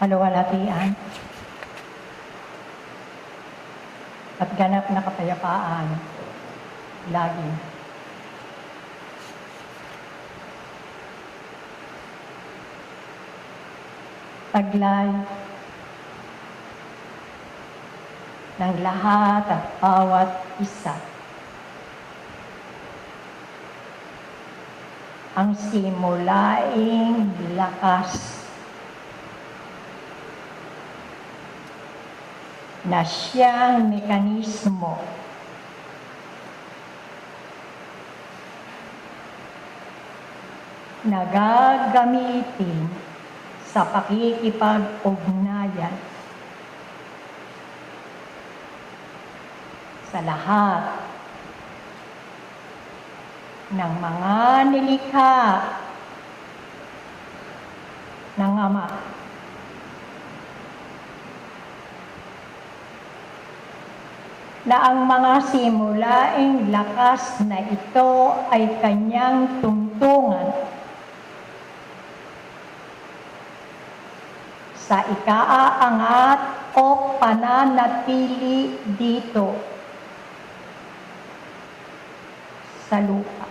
kaluwalhatian at ganap na kapayapaan lagi. Taglay ng lahat at bawat isa ang simulaing lakas na siyang mekanismo na gagamitin sa pakikipag-ugnayan sa lahat ng mga nilikha ng Ama. Na ang mga simulaing lakas na ito ay kanyang tungtungan sa ikaaangat o pananatili dito sa lupa.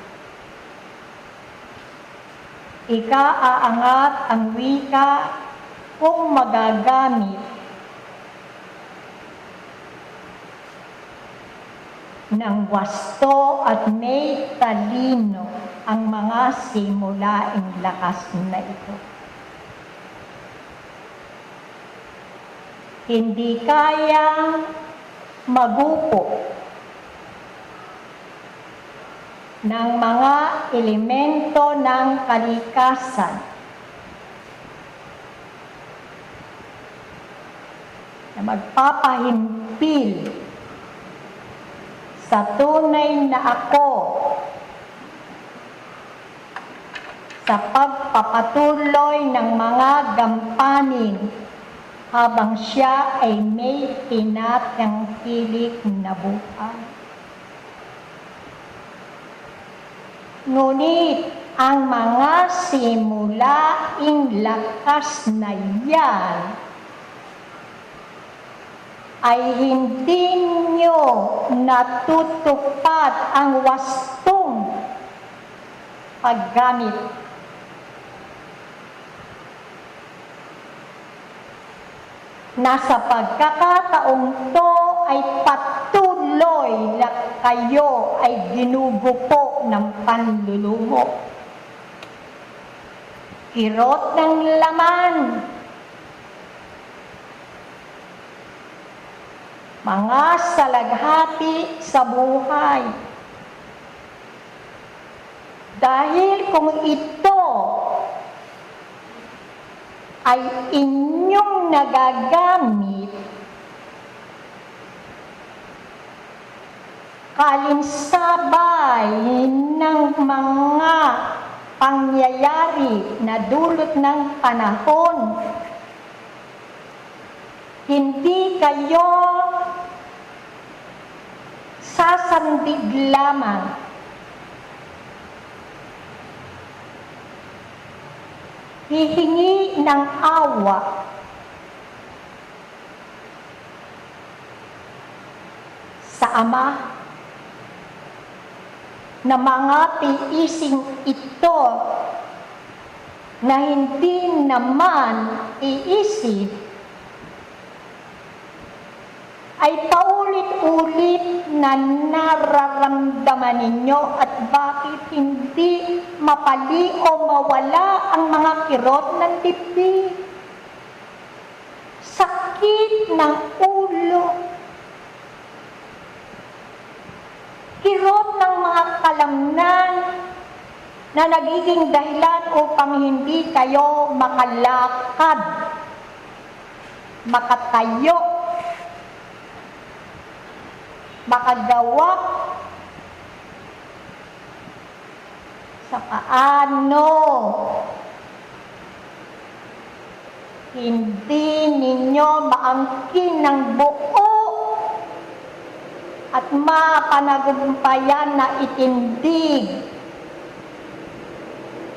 Ikaaangat ang wika kung magagamit ng wasto at may talino ang mga simulaing lakas na ito. Hindi kayang magupo ng mga elemento ng kalikasan na magpapahimpil sa tunay na ako sa pagpapatuloy ng mga gampanin habang siya ay may tinatangkilik na buhay. Ngunit ang mga simulaing lakas na yan ay hindi nyo natutupad ang wastong paggamit. Nasa pagkakataong to ay patuloy na kayo ay ginugupo ng panlulumo. Kirot ng laman, mga salaghati sa buhay. Dahil kung ito ay inyong nagagamit, kalinsabay ng mga pangyayari na dulot ng panahon, hindi kayo sasandig lamang. Hihingi ng awa sa Ama na mga tiising ito na hindi naman iisip ay paulit-ulit na nararamdaman ninyo at bakit hindi mapali o mawala ang mga kirot ng dibdib. Sakit ng ulo, kirot ng mga kalamnan na nagiging dahilan upang hindi kayo makalakad, makatayo, makagawa sa paano hindi ninyo maangkin ng buo at mapanagumpayan na itindig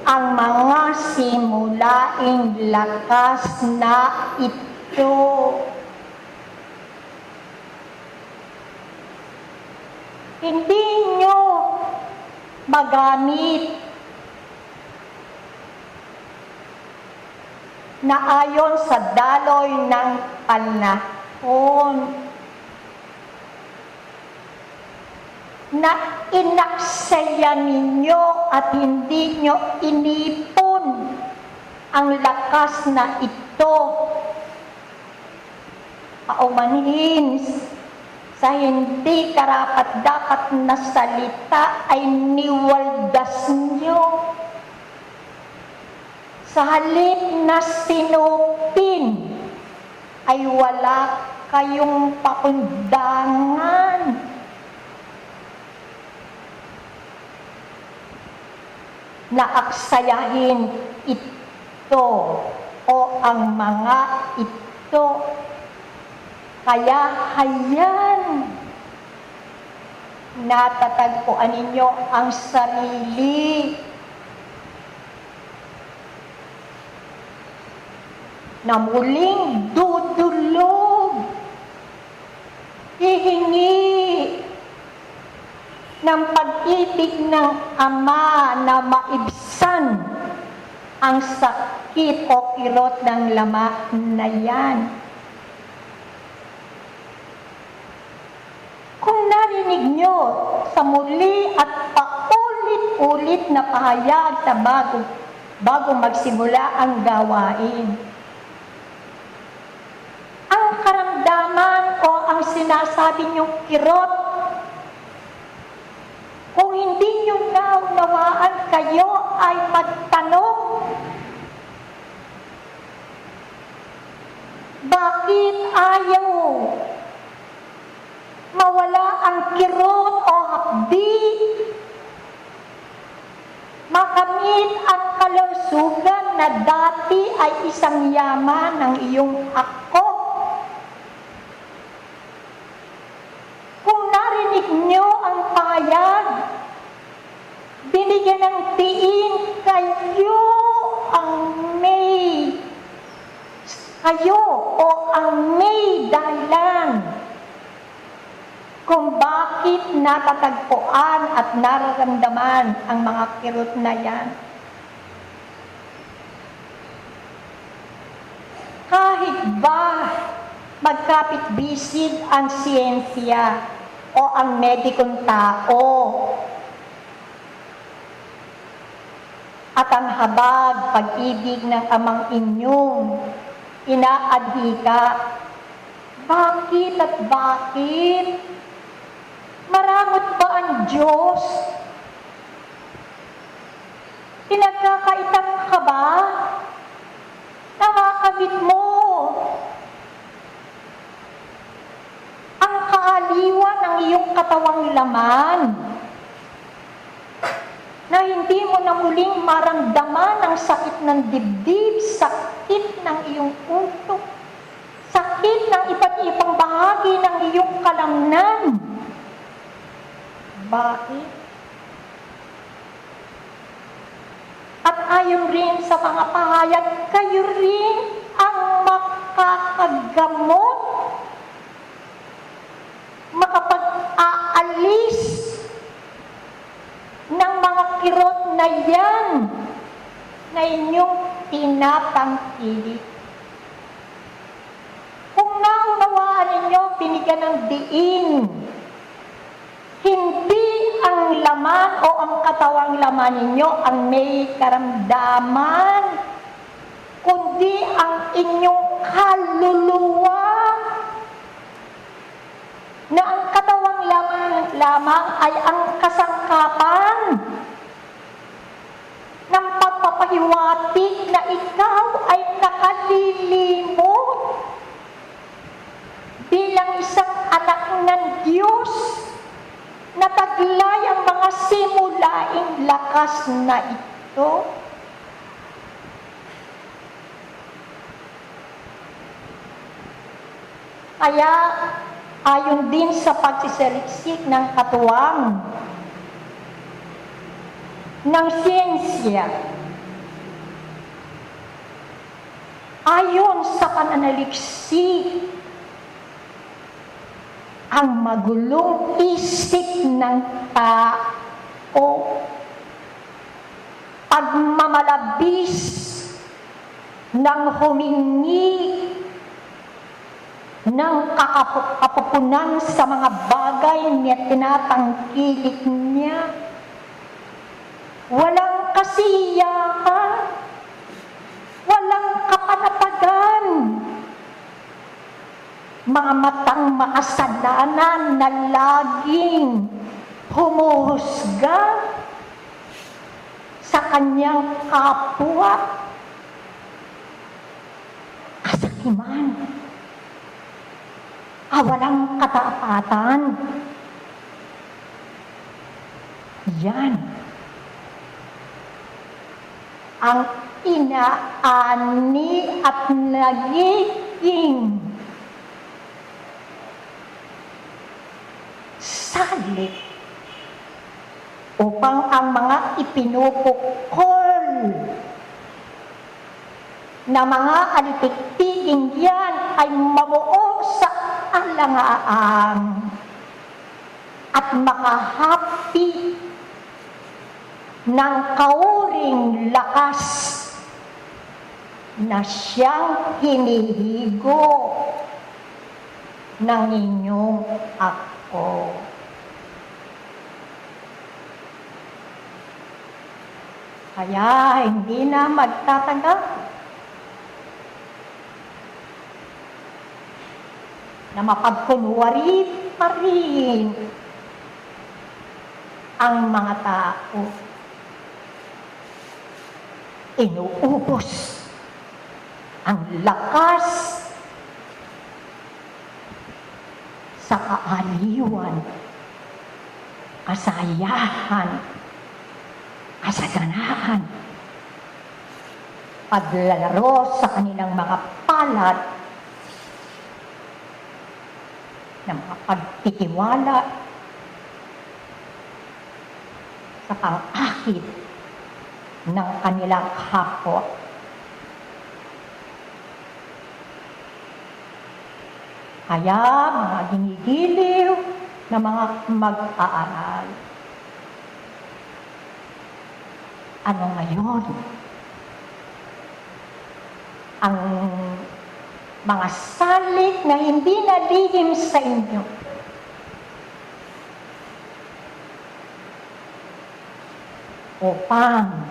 ang mga mga simulaing lakas na ito. Hindi nyo magamit na ayon sa daloy ng panahon na inaksaya ninyo at hindi nyo inipon ang lakas na ito. Paumanhin sa hindi karapat-dapat na salita ay niwaldas nyo. Sa halip na sinupin ay wala kayong pakundangan. Naaksayahin ito o ang mga ito. Kaya hayan, natatagpuan ninyo ang sarili na muling dudulog, hihingi ng pag-ibig ng Ama na maibsan ang sakit o kirot ng lama na yan. Kung narinig nyo sa muli at paulit-ulit na pahayag sa bago magsimula ang gawain, ang karamdaman o ang sinasabi nyong kirot, kung hindi nyo naunawaan, kayo ay magtanong, bakit ayaw mawala ang kirot o hapdi? Makamit ang kalusugan na dati ay isang yaman ng iyong ako. Kung narinig nyo ang pahayag, binigyan ng tiin kayo o ang may dahilan kung bakit natatagpuan at nararamdaman ang mga kirot na yan. Kahit ba magkapit-bisig ang siyensya o ang medikong tao at ang habag pag-ibig ng amang inyong inaadhika, bakit at bakit? Marangot ba ang Diyos? Pinagkakaitang ka ba? Nakakamit mo ang kaaliwan ng iyong katawang laman na hindi mo na muling maramdaman ang sakit ng dibdib, sakit ng iyong utok, sakit ng iba't ibang bahagi ng iyong kalamnan. Bakit? At ayon rin sa mga pahayag, kayo rin ang makakagamot, makapag-aalis ng mga kirot na yan na inyong tinatangkilik. Kung naunawaan ninyo, binigyan ng diin, hindi ang laman o ang katawang laman ninyo ang may karamdaman, kundi ang inyong kaluluwa, na ang katawang laman lamang ay ang kasangkapan ng pagpapahiwatig na ikaw ay nakalilimot bilang isang anak ng Diyos na taglay ang mga simulaing lakas na ito. Kaya, ayon din sa pagsisaliksik ng katuwang, ng siyensya, ayon sa pananaliksik, ang magulong isip ng tao, pagmamalabis ng humingi ng kapupunan sa mga bagay na tinatangkilik niya, walang kasiyahan, walang kapanatagan, mga matang makasalanan na laging humuhusga sa kanyang kapwa, kasakiman, walang katapatan. Yan ang inaani at nagiging salik upang ang mga ipinupukol na mga alitiktiging yan ay mabuo sa alangaang at makahapi ng kauring lakas na siyang hinihigo ng inyong ako. Kaya hindi na magtatagal na mapagkunwari pa rin ang mga tao. Inuubos ang lakas sa kaaliwan, kasayahan, kasaganaan, paglalaro sa kanilang mga palad ng mga pagtitiwala sa pang-akit ng kanilang kapwa. Kaya mga ginigiliw na mga mag-aaral, ano ngayon ang mga salik na hindi nalihim sa inyo? Upang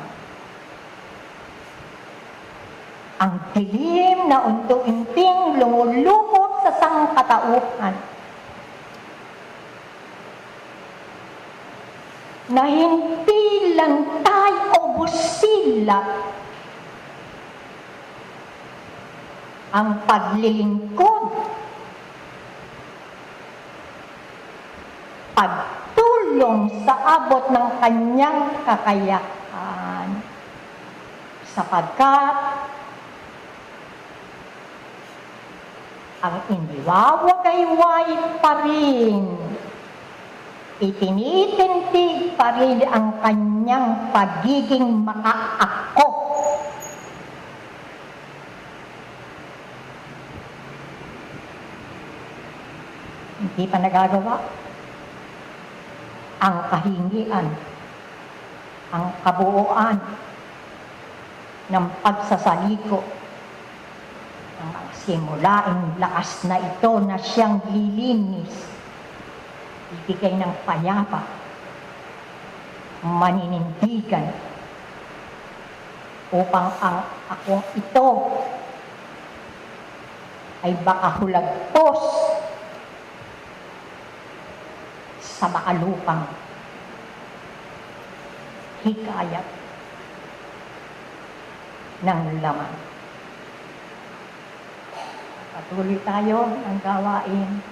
ang dilim na unti-unting lumulubog sa sangkatauhan na hindi lantay o busila ang paglilingkod, pagtulong sa abot ng kanyang kakayahan, sapagkat ang iniwawagayway pa rin, itinitindig pa rin ang kanyang pagiging makaako. Hindi pa nagagawa ang kahingian, ang kabuuan ng pagsasaliko ng simulaing lakas na ito na siyang lilinis, ibigay ng payapa, maninindigan, upang ang akong ito ay baka hulagpos sa makalupang hikayat ng laman. Patuloy tayo ng gawain